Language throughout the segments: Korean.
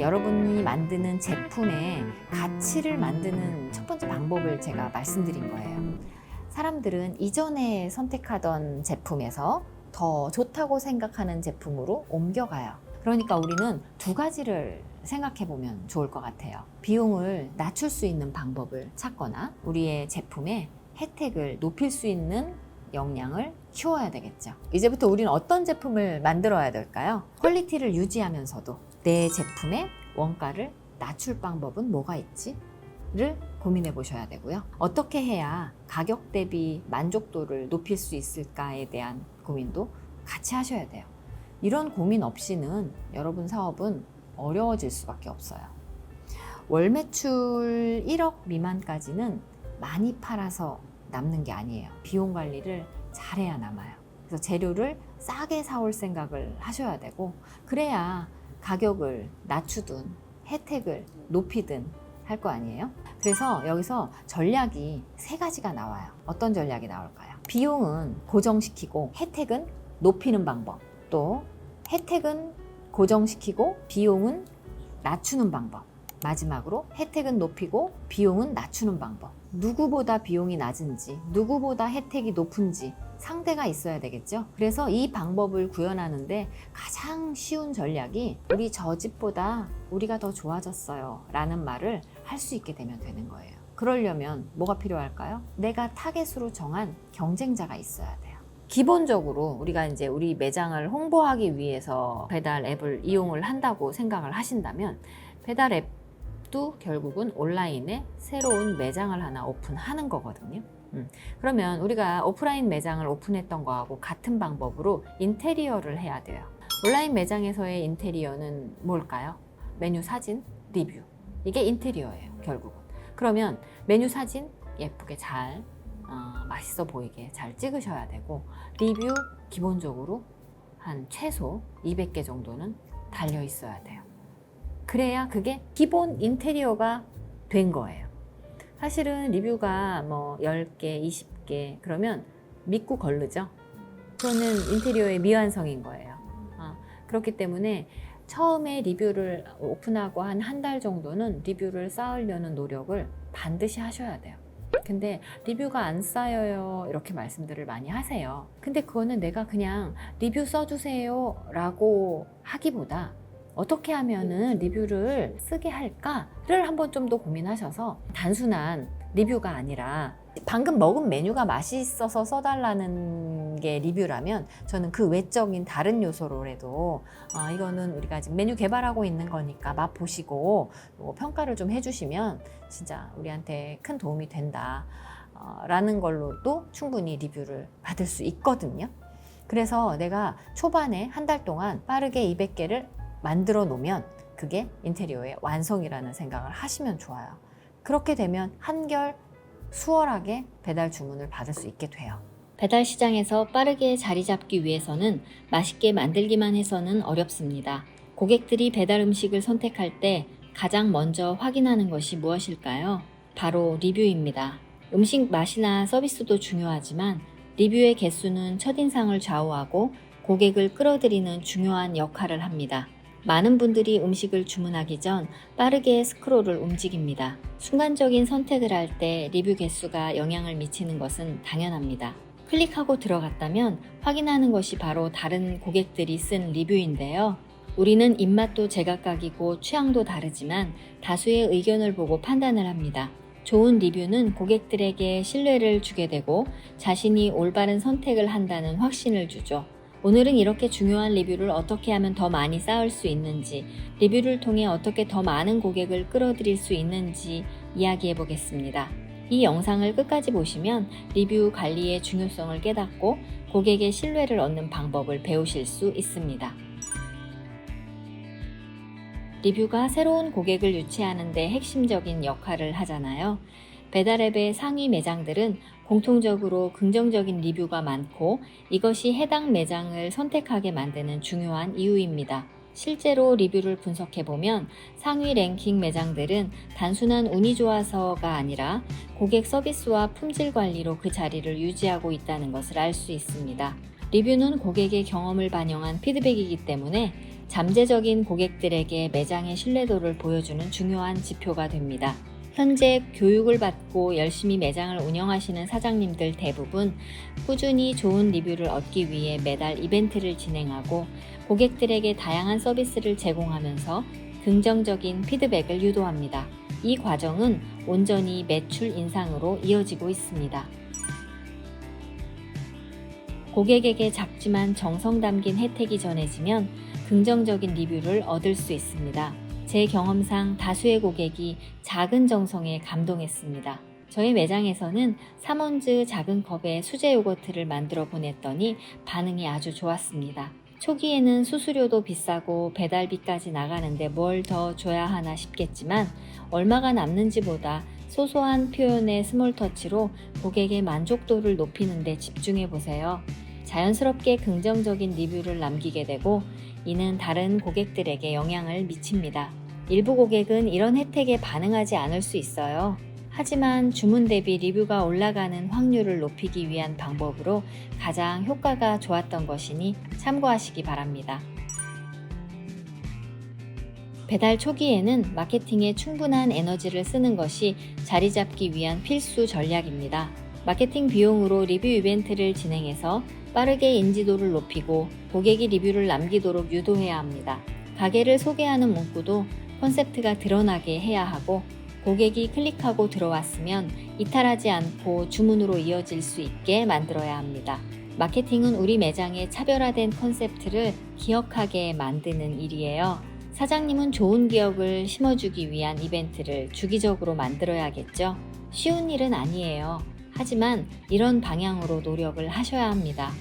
여러분이 만드는 제품의 가치를 만드는 첫 번째 방법을 제가 말씀드린 거예요. 사람들은 이전에 선택하던 제품에서 더 좋다고 생각하는 제품으로 옮겨가요. 그러니까 우리는 두 가지를 생각해 보면 좋을 것 같아요. 비용을 낮출 수 있는 방법을 찾거나 우리의 제품의 혜택을 높일 수 있는 역량을 키워야 되겠죠. 이제부터 우리는 어떤 제품을 만들어야 될까요? 퀄리티를 유지하면서도 내 제품의 원가를 낮출 방법은 뭐가 있지? 를 고민해 보셔야 되고요. 어떻게 해야 가격 대비 만족도를 높일 수 있을까에 대한 고민도 같이 하셔야 돼요. 이런 고민 없이는 여러분 사업은 어려워질 수밖에 없어요. 월 매출 1억 미만까지는 많이 팔아서 남는 게 아니에요. 비용 관리를 잘해야 남아요. 그래서 재료를 싸게 사올 생각을 하셔야 되고, 그래야 가격을 낮추든 혜택을 높이든 할 거 아니에요. 그래서 여기서 전략이 세 가지가 나와요. 어떤 전략이 나올까요? 비용은 고정시키고 혜택은 높이는 방법, 또 혜택은 고정시키고 비용은 낮추는 방법, 마지막으로 혜택은 높이고 비용은 낮추는 방법. 누구보다 비용이 낮은지, 누구보다 혜택이 높은지 상대가 있어야 되겠죠. 그래서 이 방법을 구현하는데 가장 쉬운 전략이 우리 저 집보다 우리가 더 좋아졌어요 라는 말을 할 수 있게 되면 되는 거예요. 그러려면 뭐가 필요할까요? 내가 타겟으로 정한 경쟁자가 있어야 돼요. 기본적으로 우리가 이제 우리 매장을 홍보하기 위해서 배달 앱을 이용을 한다고 생각을 하신다면, 배달 앱도 결국은 온라인에 새로운 매장을 하나 오픈하는 거거든요. 그러면 우리가 오프라인 매장을 오픈했던 거하고 같은 방법으로 인테리어를 해야 돼요. 온라인 매장에서의 인테리어는 뭘까요? 메뉴 사진, 리뷰. 이게 인테리어예요, 결국은. 그러면 메뉴 사진 예쁘게 잘 맛있어 보이게 잘 찍으셔야 되고, 리뷰 기본적으로 한 최소 200개 정도는 달려 있어야 돼요. 그래야 그게 기본 인테리어가 된 거예요. 사실은 리뷰가 뭐 10개, 20개 그러면 믿고 거르죠. 그거는 인테리어의 미완성인 거예요. 그렇기 때문에 처음에 리뷰를 오픈하고 한 달 정도는 리뷰를 쌓으려는 노력을 반드시 하셔야 돼요. 근데 리뷰가 안 쌓여요 이렇게 말씀들을 많이 하세요. 근데 그거는 내가 그냥 리뷰 써주세요 라고 하기보다 어떻게 하면은 리뷰를 쓰게 할까를 한번 좀 더 고민하셔서, 단순한 리뷰가 아니라 방금 먹은 메뉴가 맛있어서 써달라는 게 리뷰라면 저는 그 외적인 다른 요소로라도 이거는 우리가 지금 메뉴 개발하고 있는 거니까 맛보시고 평가를 좀 해주시면 진짜 우리한테 큰 도움이 된다 라는 걸로도 충분히 리뷰를 받을 수 있거든요. 그래서 내가 초반에 한 달 동안 빠르게 200개를 만들어 놓으면 그게 인테리어의 완성이라는 생각을 하시면 좋아요. 그렇게 되면 한결 수월하게 배달 주문을 받을 수 있게 돼요. 배달 시장에서 빠르게 자리 잡기 위해서는 맛있게 만들기만 해서는 어렵습니다. 고객들이 배달 음식을 선택할 때 가장 먼저 확인하는 것이 무엇일까요? 바로 리뷰입니다. 음식 맛이나 서비스도 중요하지만 리뷰의 개수는 첫인상을 좌우하고 고객을 끌어들이는 중요한 역할을 합니다. 많은 분들이 음식을 주문하기 전 빠르게 스크롤을 움직입니다. 순간적인 선택을 할 때 리뷰 개수가 영향을 미치는 것은 당연합니다. 클릭하고 들어갔다면 확인하는 것이 바로 다른 고객들이 쓴 리뷰인데요. 우리는 입맛도 제각각이고 취향도 다르지만 다수의 의견을 보고 판단을 합니다. 좋은 리뷰는 고객들에게 신뢰를 주게 되고 자신이 올바른 선택을 한다는 확신을 주죠. 오늘은 이렇게 중요한 리뷰를 어떻게 하면 더 많이 쌓을 수 있는지, 리뷰를 통해 어떻게 더 많은 고객을 끌어들일 수 있는지 이야기해 보겠습니다. 이 영상을 끝까지 보시면 리뷰 관리의 중요성을 깨닫고 고객의 신뢰를 얻는 방법을 배우실 수 있습니다. 리뷰가 새로운 고객을 유치하는 데 핵심적인 역할을 하잖아요. 배달앱의 상위 매장들은 공통적으로 긍정적인 리뷰가 많고 이것이 해당 매장을 선택하게 만드는 중요한 이유입니다. 실제로 리뷰를 분석해보면 상위 랭킹 매장들은 단순한 운이 좋아서가 아니라 고객 서비스와 품질 관리로 그 자리를 유지하고 있다는 것을 알 수 있습니다. 리뷰는 고객의 경험을 반영한 피드백이기 때문에 잠재적인 고객들에게 매장의 신뢰도를 보여주는 중요한 지표가 됩니다. 현재 교육을 받고 열심히 매장을 운영하시는 사장님들 대부분 꾸준히 좋은 리뷰를 얻기 위해 매달 이벤트를 진행하고 고객들에게 다양한 서비스를 제공하면서 긍정적인 피드백을 유도합니다. 이 과정은 온전히 매출 인상으로 이어지고 있습니다. 고객에게 작지만 정성 담긴 혜택이 전해지면 긍정적인 리뷰를 얻을 수 있습니다. 제 경험상 다수의 고객이 작은 정성에 감동했습니다. 저희 매장에서는 사몬즈 작은 컵에 수제 요거트를 만들어 보냈더니 반응이 아주 좋았습니다. 초기에는 수수료도 비싸고 배달비까지 나가는데 뭘 더 줘야 하나 싶겠지만 얼마가 남는지보다 소소한 표현의 스몰 터치로 고객의 만족도를 높이는 데 집중해 보세요. 자연스럽게 긍정적인 리뷰를 남기게 되고 이는 다른 고객들에게 영향을 미칩니다. 일부 고객은 이런 혜택에 반응하지 않을 수 있어요. 하지만 주문 대비 리뷰가 올라가는 확률을 높이기 위한 방법으로 가장 효과가 좋았던 것이니 참고하시기 바랍니다. 배달 초기에는 마케팅에 충분한 에너지를 쓰는 것이 자리 잡기 위한 필수 전략입니다. 마케팅 비용으로 리뷰 이벤트를 진행해서 빠르게 인지도를 높이고 고객이 리뷰를 남기도록 유도해야 합니다. 가게를 소개하는 문구도 컨셉트가 드러나게 해야 하고 고객이 클릭하고 들어왔으면 이탈하지 않고 주문으로 이어질 수 있게 만들어야 합니다. 마케팅은 우리 매장의 차별화된 컨셉트를 기억하게 만드는 일이에요. 사장님은 좋은 기억을 심어주기 위한 이벤트를 주기적으로 만들어야겠죠. 쉬운 일은 아니에요. 하지만 이런 방향으로 노력을 하셔야 합니다.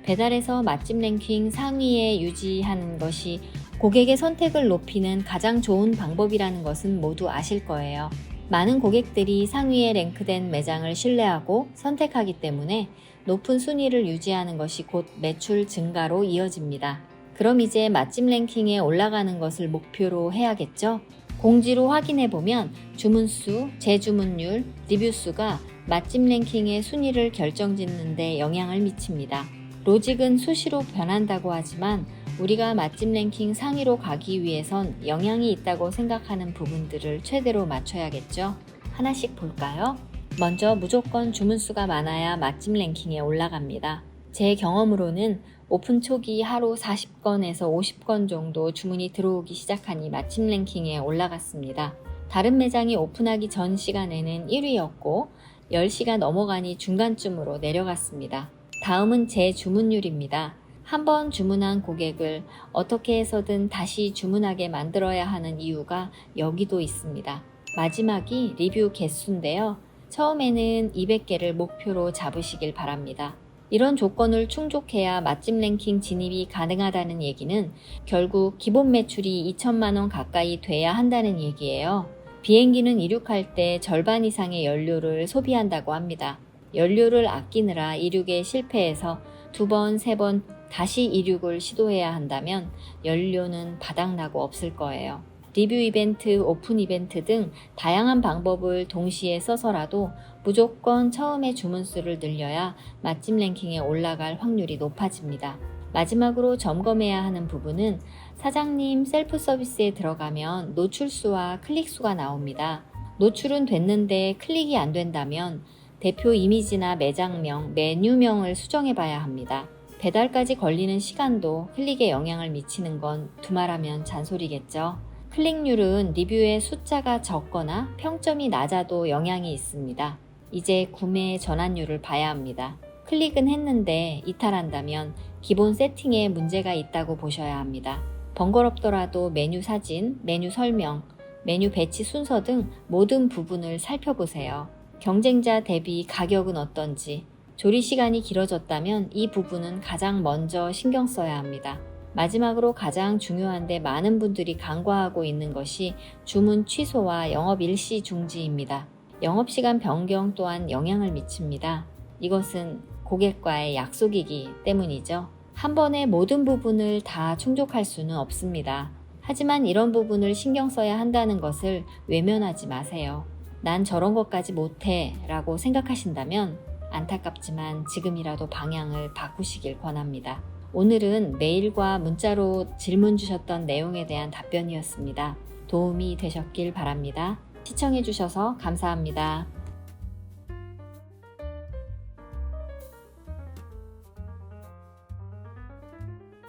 배달에서 맛집 랭킹 상위에 유지하는 것이 고객의 선택을 높이는 가장 좋은 방법이라는 것은 모두 아실 거예요. 많은 고객들이 상위에 랭크된 매장을 신뢰하고 선택하기 때문에 높은 순위를 유지하는 것이 곧 매출 증가로 이어집니다. 그럼 이제 맛집 랭킹에 올라가는 것을 목표로 해야겠죠? 공지로 확인해 보면 주문수, 재주문율, 리뷰수가 맛집 랭킹의 순위를 결정짓는 데 영향을 미칩니다. 로직은 수시로 변한다고 하지만 우리가 맛집 랭킹 상위로 가기 위해선 영향이 있다고 생각하는 부분들을 최대로 맞춰야겠죠? 하나씩 볼까요? 먼저 무조건 주문수가 많아야 맛집 랭킹에 올라갑니다. 제 경험으로는 오픈 초기 하루 40건에서 50건 정도 주문이 들어오기 시작하니 맛집 랭킹에 올라갔습니다. 다른 매장이 오픈하기 전 시간에는 1위였고 10시가 넘어가니 중간쯤으로 내려갔습니다. 다음은 제 주문율입니다. 한번 주문한 고객을 어떻게 해서든 다시 주문하게 만들어야 하는 이유가 여기도 있습니다. 마지막이 리뷰 개수인데요. 처음에는 200개를 목표로 잡으시길 바랍니다. 이런 조건을 충족해야 맛집 랭킹 진입이 가능하다는 얘기는 결국 기본 매출이 2천만 원 가까이 돼야 한다는 얘기예요. 비행기는 이륙할 때 절반 이상의 연료를 소비한다고 합니다. 연료를 아끼느라 이륙에 실패해서 2번, 3번 다시 이륙을 시도해야 한다면 연료는 바닥나고 없을 거예요. 리뷰 이벤트, 오픈 이벤트 등 다양한 방법을 동시에 써서라도 무조건 처음에 주문수를 늘려야 맛집 랭킹에 올라갈 확률이 높아집니다. 마지막으로 점검해야 하는 부분은 사장님 셀프 서비스에 들어가면 노출수와 클릭수가 나옵니다. 노출은 됐는데 클릭이 안 된다면 대표 이미지나 매장명, 메뉴명을 수정해 봐야 합니다. 배달까지 걸리는 시간도 클릭에 영향을 미치는 건 두말하면 잔소리겠죠. 클릭률은 리뷰의 숫자가 적거나 평점이 낮아도 영향이 있습니다. 이제 구매 전환율을 봐야 합니다. 클릭은 했는데 이탈한다면 기본 세팅에 문제가 있다고 보셔야 합니다. 번거롭더라도 메뉴 사진, 메뉴 설명, 메뉴 배치 순서 등 모든 부분을 살펴보세요. 경쟁자 대비 가격은 어떤지, 조리 시간이 길어졌다면 이 부분은 가장 먼저 신경 써야 합니다. 마지막으로 가장 중요한데 많은 분들이 간과하고 있는 것이 주문 취소와 영업 일시 중지입니다. 영업시간 변경 또한 영향을 미칩니다. 이것은 고객과의 약속이기 때문이죠. 한 번에 모든 부분을 다 충족할 수는 없습니다. 하지만 이런 부분을 신경 써야 한다는 것을 외면하지 마세요. 난 저런 것까지 못해 라고 생각하신다면 안타깝지만 지금이라도 방향을 바꾸시길 권합니다. 오늘은 메일과 문자로 질문 주셨던 내용에 대한 답변이었습니다. 도움이 되셨길 바랍니다. 시청해주셔서 감사합니다.